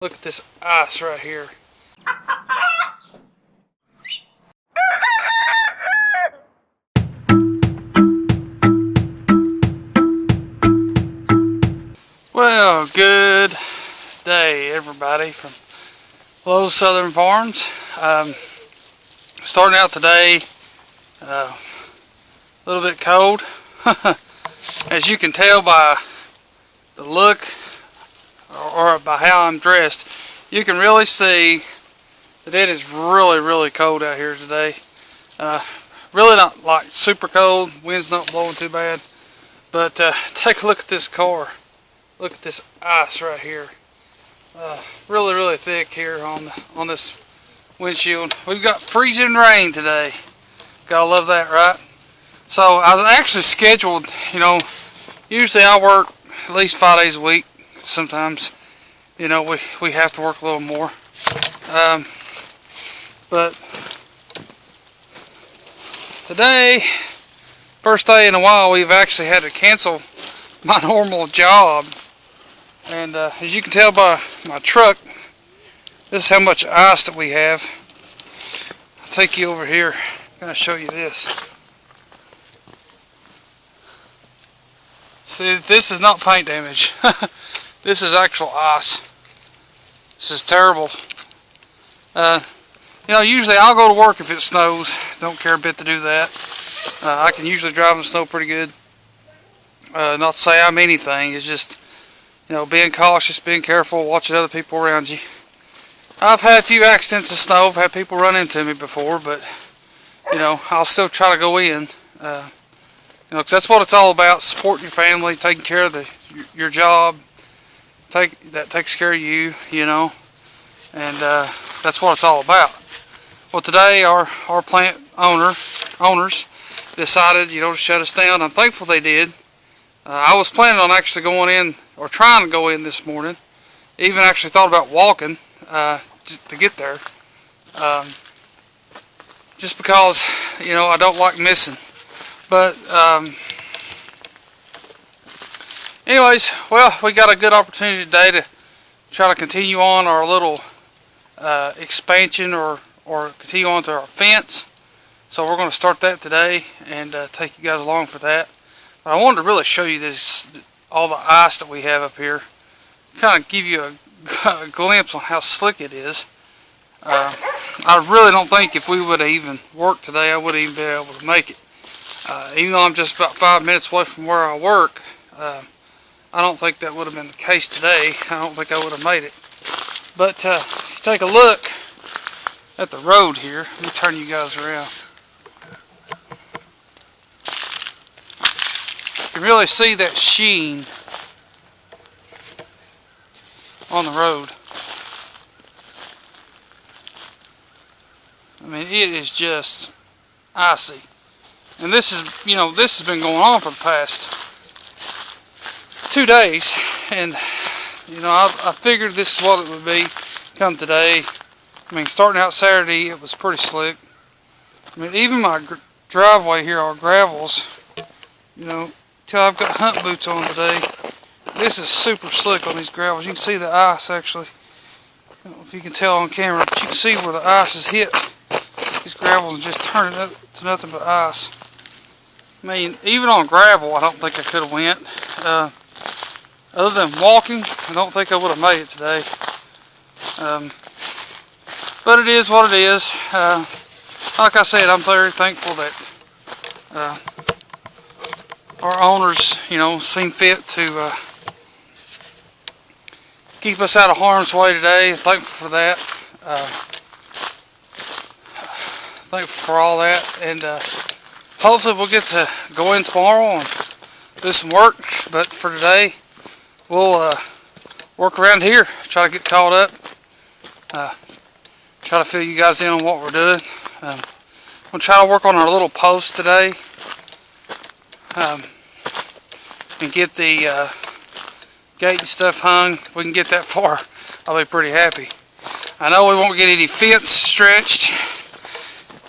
Look at this ice right here. Well, good day everybody from Lowe's Southern Farms. Starting out today a little bit cold. As you can tell by the look or by how I'm dressed, you can really see that it is really cold out here today. Really not like super cold, wind's not blowing too bad, but take a look at this car. Look at this ice right here. Really thick here on this windshield. We've got freezing rain today. Gotta love that, right? So I was actually scheduled, usually I work at least 5 days a week. Sometimes, we have to work a little more. But today, first day in a while, we've actually had to cancel my normal job. And as you can tell by my truck, this is how much ice that we have. I'll take you over here. I'm going to show you this. See, this is not paint damage. This is actual ice. This is terrible. Usually I'll go to work if it snows. Don't care a bit to do that. I can usually drive in the snow pretty good. Not to say I'm anything. It's just, being cautious, being careful, watching other people around you. I've had a few accidents in snow. I've had people run into me before, but, I'll still try to go in. Because that's what it's all about, supporting your family, taking care of your job. That takes care of you, and that's what it's all about. Well, today our plant owners decided, to shut us down. I'm thankful they did. I was planning on actually going in, or trying to go in this morning. Even actually thought about walking just to get there. Just because, I don't like missing. But, anyways, well, we got a good opportunity today to try to continue on our little expansion or continue on to our fence. So we're going to start that today and take you guys along for that. But I wanted to really show you all the ice that we have up here. Kind of give you a glimpse on how slick it is. I really don't think if we would have even worked today, I would have even been able to make it. Even though I'm just about 5 minutes away from where I work, I don't think that would have been the case today. I don't think I would have made it. But if you take a look at the road here, let me turn you guys around. You can really see that sheen on the road. I mean, it is just icy. And this is, this has been going on for the past 2 days. And, I figured this is what it would be come today. I mean, starting out Saturday, it was pretty slick. I mean, even my driveway here, our gravels, till I've got hunt boots on today, this is super slick on these gravels. You can see the ice actually. I don't know if you can tell on camera, but you can see where the ice has hit these gravels and just turned it up to nothing but ice. I mean, even on gravel, I don't think I could have went. Other than walking, I don't think I would have made it today. But it is what it is. Like I said, I'm very thankful that our owners, seem fit to keep us out of harm's way today. Thankful for that. Thankful for all that. And hopefully we'll get to go in tomorrow and do some work. But for today, we'll work around here, try to get caught up, try to fill you guys in on what we're doing. I'm going to try to work on our little post today and get the gate and stuff hung. If we can get that far, I'll be pretty happy. I know we won't get any fence stretched.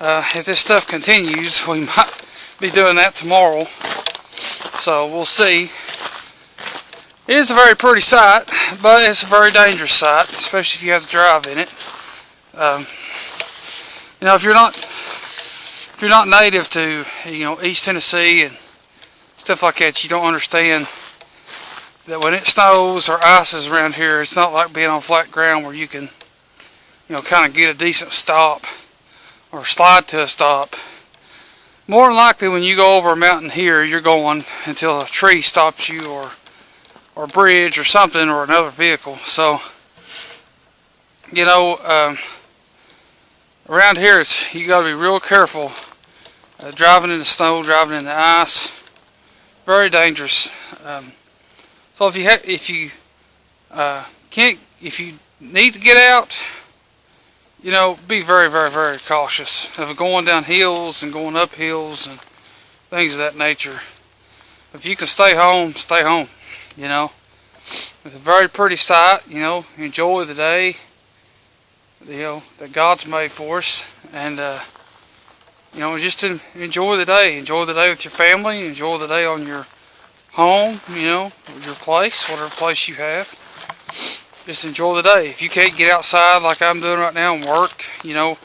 If this stuff continues, we might be doing that tomorrow. So we'll see. It is a very pretty sight, but it's a very dangerous sight, especially if you have to drive in it. You know, if you're not native to, you know, East Tennessee and stuff like that, you don't understand that when it snows or ices around here, it's not like being on flat ground where you can, you know, kind of get a decent stop or slide to a stop. More than likely, when you go over a mountain here, you're going until a tree stops you, or a bridge or something, or another vehicle. So, you know, around here, you got to be real careful driving in the snow, driving in the ice. Very dangerous. So if you need to get out, you know, be very, very, very cautious of going down hills and going up hills and things of that nature. If you can stay home, stay home. You know, it's a very pretty sight. You know, enjoy the day, you know, that God's made for us, and you know, just to enjoy the day. Enjoy the day with your family. Enjoy the day on your home. You know, your place, whatever place you have. Just enjoy the day. If you can't get outside like I'm doing right now and work, you know,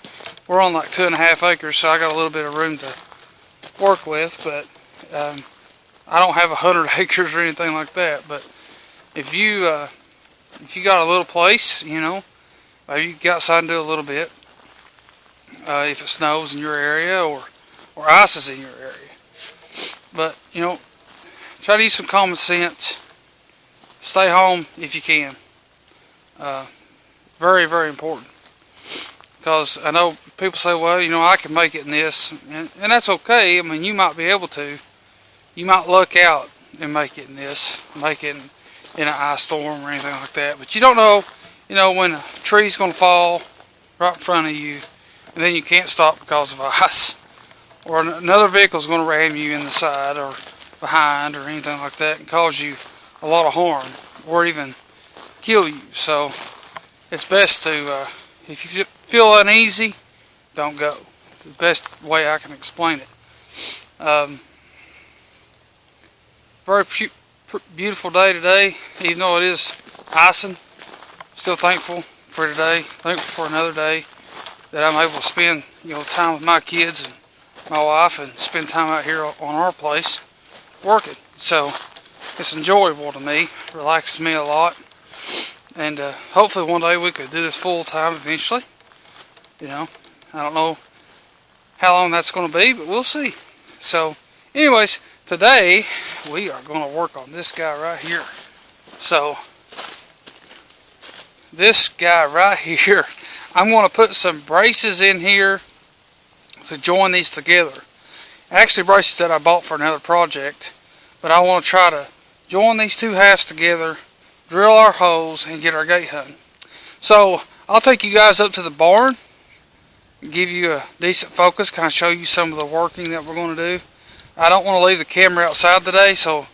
we're on like 2.5 acres, so I got a little bit of room to work with, but I don't have 100 acres or anything like that. But if you got a little place, you know, maybe you can get outside and do a little bit. If it snows in your area or ice is in your area. But, you know, try to use some common sense. Stay home if you can. Very, very important. Because I know people say, well, you know, I can make it in this. And that's okay. I mean, you might be able to. You might luck out and make it in this. Make it in an ice storm or anything like that. But you don't know, you know, when a tree's going to fall right in front of you. And then you can't stop because of ice. Or another vehicle's going to ram you in the side or behind or anything like that and cause you a lot of harm. Or even kill you. So it's best to, if you feel uneasy, don't go. It's the best way I can explain it. Very beautiful day today, even though it is icing. Still thankful for today. Thankful for another day that I'm able to spend, you know, time with my kids and my wife and spend time out here on our place working. So it's enjoyable to me. Relaxes me a lot. And hopefully one day we could do this full time eventually. You know, I don't know how long that's going to be, but we'll see. So, anyways, today we are going to work on this guy right here. So, this guy right here, I'm going to put some braces in here to join these together. Actually, braces that I bought for another project, but I want to try to join these two halves together, drill our holes, and get our gate hung. So I'll take you guys up to the barn and give you a decent focus, kind of show you some of the working that we're going to do. I don't want to leave the camera outside today, so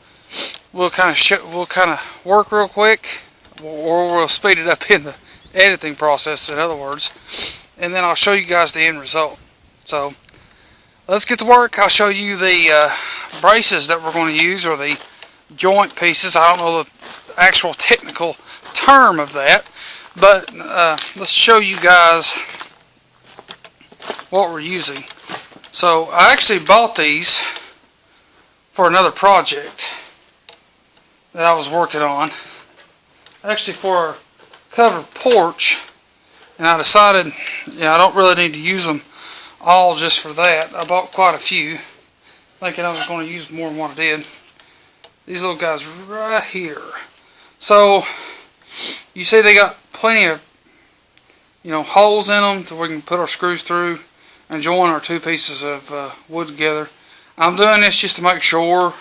we'll kind of work real quick, or we'll speed it up in the editing process, in other words, and then I'll show you guys the end result. So let's get to work. I'll show you the braces that we're going to use, or the joint pieces. I don't know the actual technical term of that, but let's show you guys what we're using. So I actually bought these for another project that I was working on, actually for a covered porch, and I decided, I don't really need to use them all just for that. I bought quite a few, thinking I was going to use more than what I did. These little guys right here. So you see they got plenty of, holes in them so we can put our screws through and join our two pieces of wood together. I'm doing this just to make sure,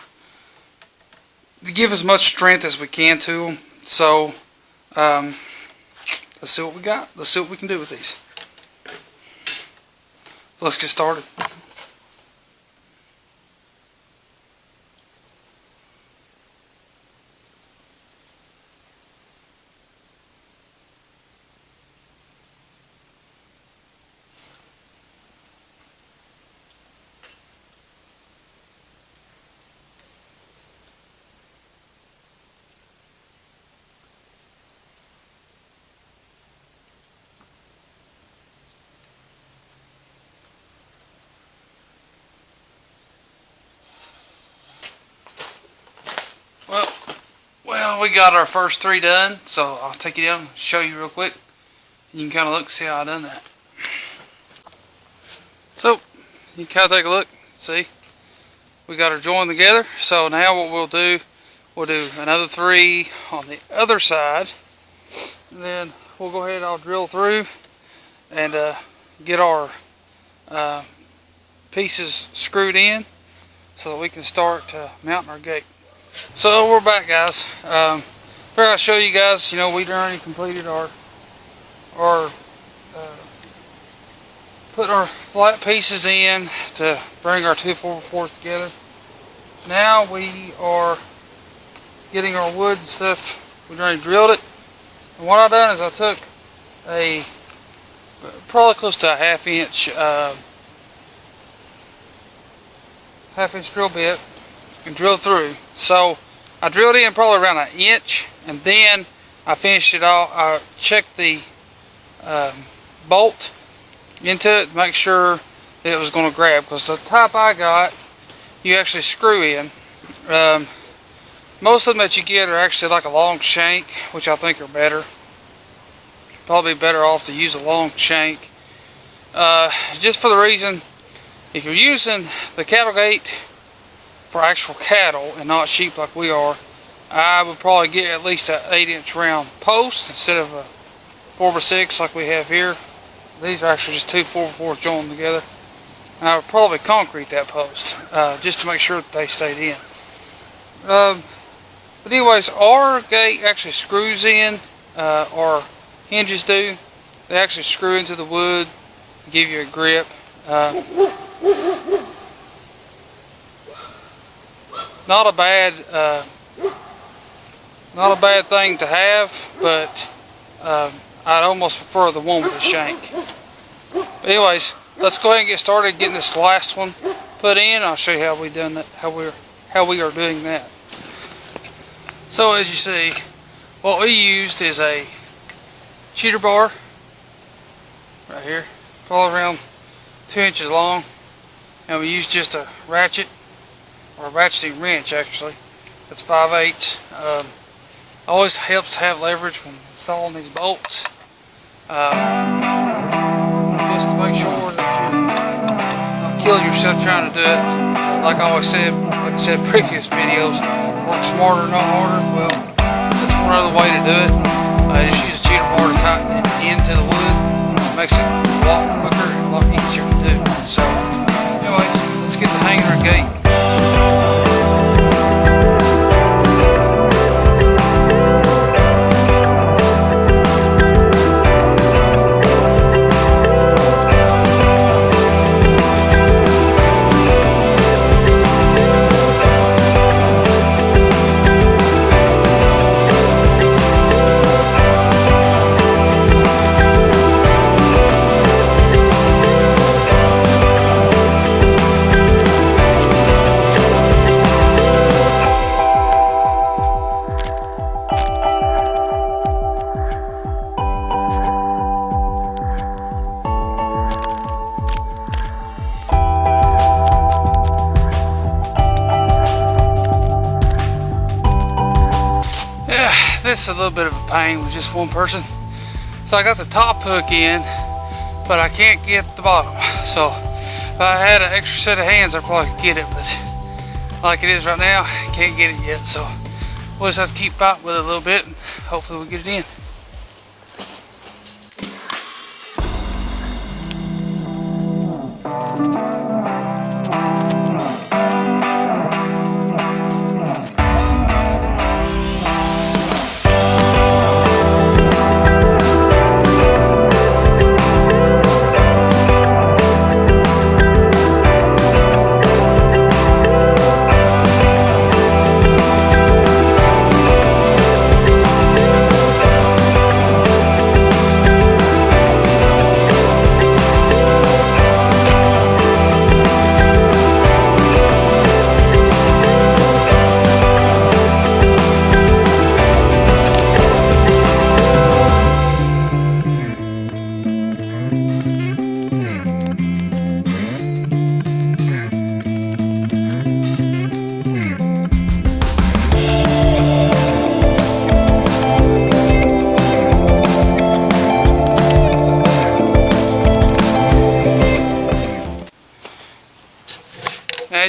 to give as much strength as we can to them. So let's see what we got. Let's see what we can do with these. Let's get started. We got our first 3 done, so I'll take you down and show you real quick. You can kind of look and see how I done that. So, you can kind of take a look, see? We got her joined together. So now what we'll do another 3 on the other side. And then we'll go ahead and I'll drill through and get our pieces screwed in so that we can start mounting our gate. So we're back, guys. Figured I'll show you guys, we'd already completed our putting our flat pieces in to bring our 2 4x4s together. Now we are getting our wood and stuff. We've already drilled it. And what I've done is I took a probably close to a half-inch drill bit and drilled through. So I drilled in probably around 1 inch, and then I finished it all. I checked the bolt into it to make sure it was going to grab, because the type I got, you actually screw in. Most of them that you get are actually like a long shank, which I think are better. Probably better off to use a long shank, just for the reason, if you're using the cattle gate for actual cattle and not sheep like we are, I would probably get at least an 8-inch round post instead of a 4x6 like we have here. These are actually just 2 4x4s joined together. And I would probably concrete that post just to make sure that they stayed in. But anyways, our gate actually screws in, our hinges do. They actually screw into the wood, give you a grip. Not a bad thing to have, but I'd almost prefer the one with the shank. But anyways, let's go ahead and get started getting this last one put in. I'll show you how we done that, how we are doing that. So as you see, what we used is a cheater bar right here, probably around 2 inches long, and we used just a ratchet, or a ratcheting wrench actually. That's 5/8. Always helps to have leverage when installing these bolts, just to make sure that you don't kill yourself trying to do it. Like I said in previous videos, work smarter, not harder. Well, that's one other way to do it. Just use a cheater bar to tighten it into the wood. It makes it a lot quicker and a lot easier to do. So, anyways, let's get the hang of our gate. This is a little bit of a pain with just one person. So I got the top hook in, but I can't get the bottom. So if I had an extra set of hands, I probably could get it, but like it is right now, I can't get it yet. So we'll just have to keep fighting with it a little bit, and hopefully we'll get it in.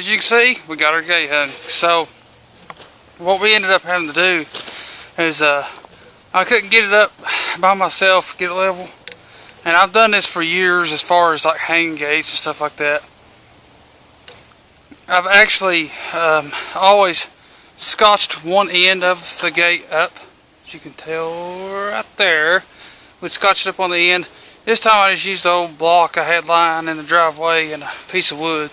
as you can see, we got our gate hung. So what we ended up having to do is I couldn't get it up by myself, get it level. And I've done this for years as far as like hanging gates and stuff like that. I've actually always scotched one end of the gate up. As you can tell right there. We scotched it up on the end. This time I just used the old block I had lying in the driveway and a piece of wood.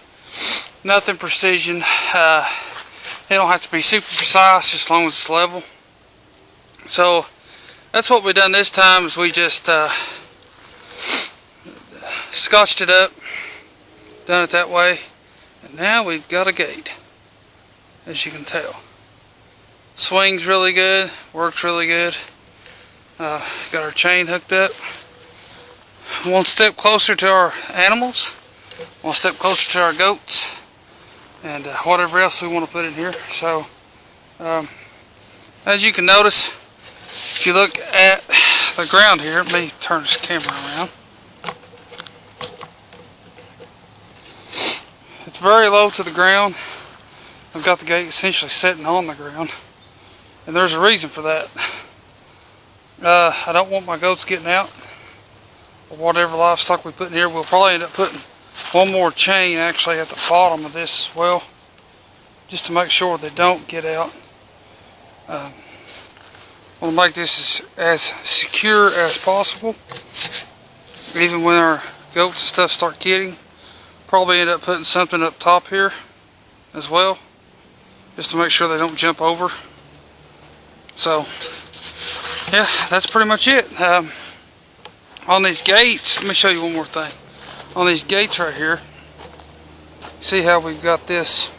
Nothing precision. It don't have to be super precise as long as it's level. So that's what we done this time, is we just scotched it up, done it that way, and now we've got a gate, as you can tell. Swings really good, works really good. Got our chain hooked up. One step closer to our animals, one step closer to our goats, and whatever else we want to put in here. So as you can notice, if you look at the ground here, let me turn this camera around. It's very low to the ground. I've got the gate essentially sitting on the ground, and there's a reason for that. I don't want my goats getting out, or whatever livestock we put in here. We'll probably end up putting one more chain actually at the bottom of this as well, just to make sure they don't get out. I want to make this as secure as possible. Even when our goats and stuff start kidding, probably end up putting something up top here as well, just to make sure they don't jump over. So yeah, that's pretty much it. On these gates, let me show you one more thing. On these gates right here, see how we've got this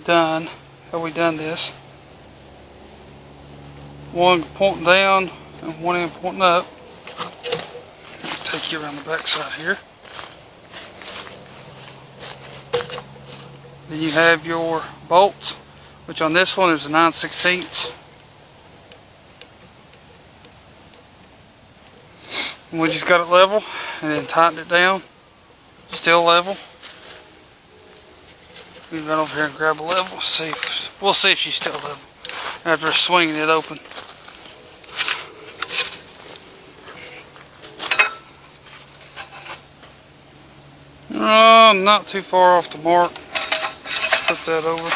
done, how we done this. One pointing down and one end pointing up. Take you around the back side here. Then you have your bolts, which on this one is a 9/16. And we just got it level and then tightened it down. Still level. We run over here and grab a level. We'll see if she's still level after swinging it open. Not too far off the mark. Flip that over.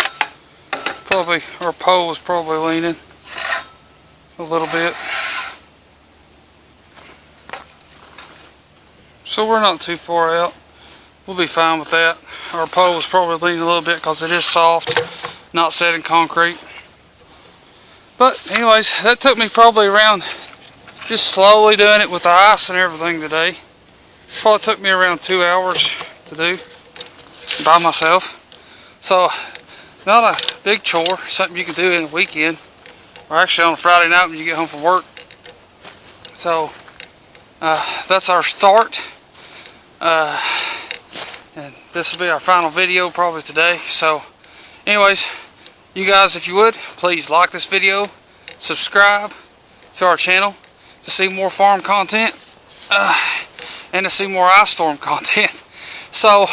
Probably our pole is probably leaning a little bit. So we're not too far out. We'll be fine with that. Our pole is probably leaning a little bit because it is soft, not set in concrete. But anyways, that took me probably around, just slowly doing it with the ice and everything today. Probably took me around 2 hours to do by myself. So not a big chore, something you can do in a weekend, or actually on a Friday night when you get home from work. So that's our start. And this will be our final video probably today. So anyways, you guys, if you would, please like this video, subscribe to our channel to see more farm content, and to see more ice storm content. So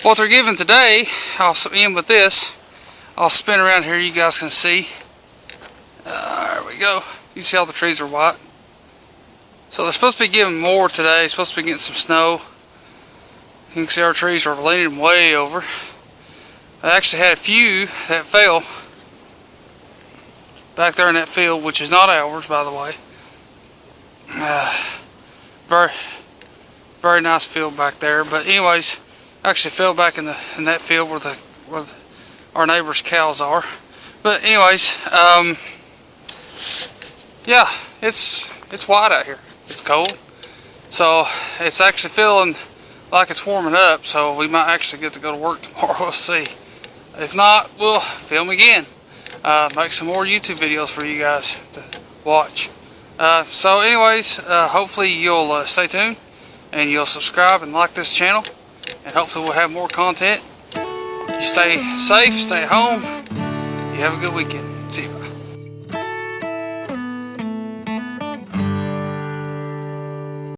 what they're giving today, I'll end with this. I'll spin around here, you guys can see. There we go. You can see all the trees are white. So they're supposed to be giving more today. Supposed to be getting some snow. You can see our trees are leaning way over. I actually had a few that fell back there in that field, which is not ours, by the way. Very, very nice field back there. But anyways, actually fell back in that field where our neighbors' cows are. But anyways, yeah, it's white out here. It's cold, so it's actually feeling like it's warming up. So we might actually get to go to work tomorrow. We'll see. If not, we'll film again. Make some more YouTube videos for you guys to watch. So anyways, hopefully you'll stay tuned and you'll subscribe and like this channel, and hopefully we'll have more content. You stay safe, stay at home. You have a good weekend.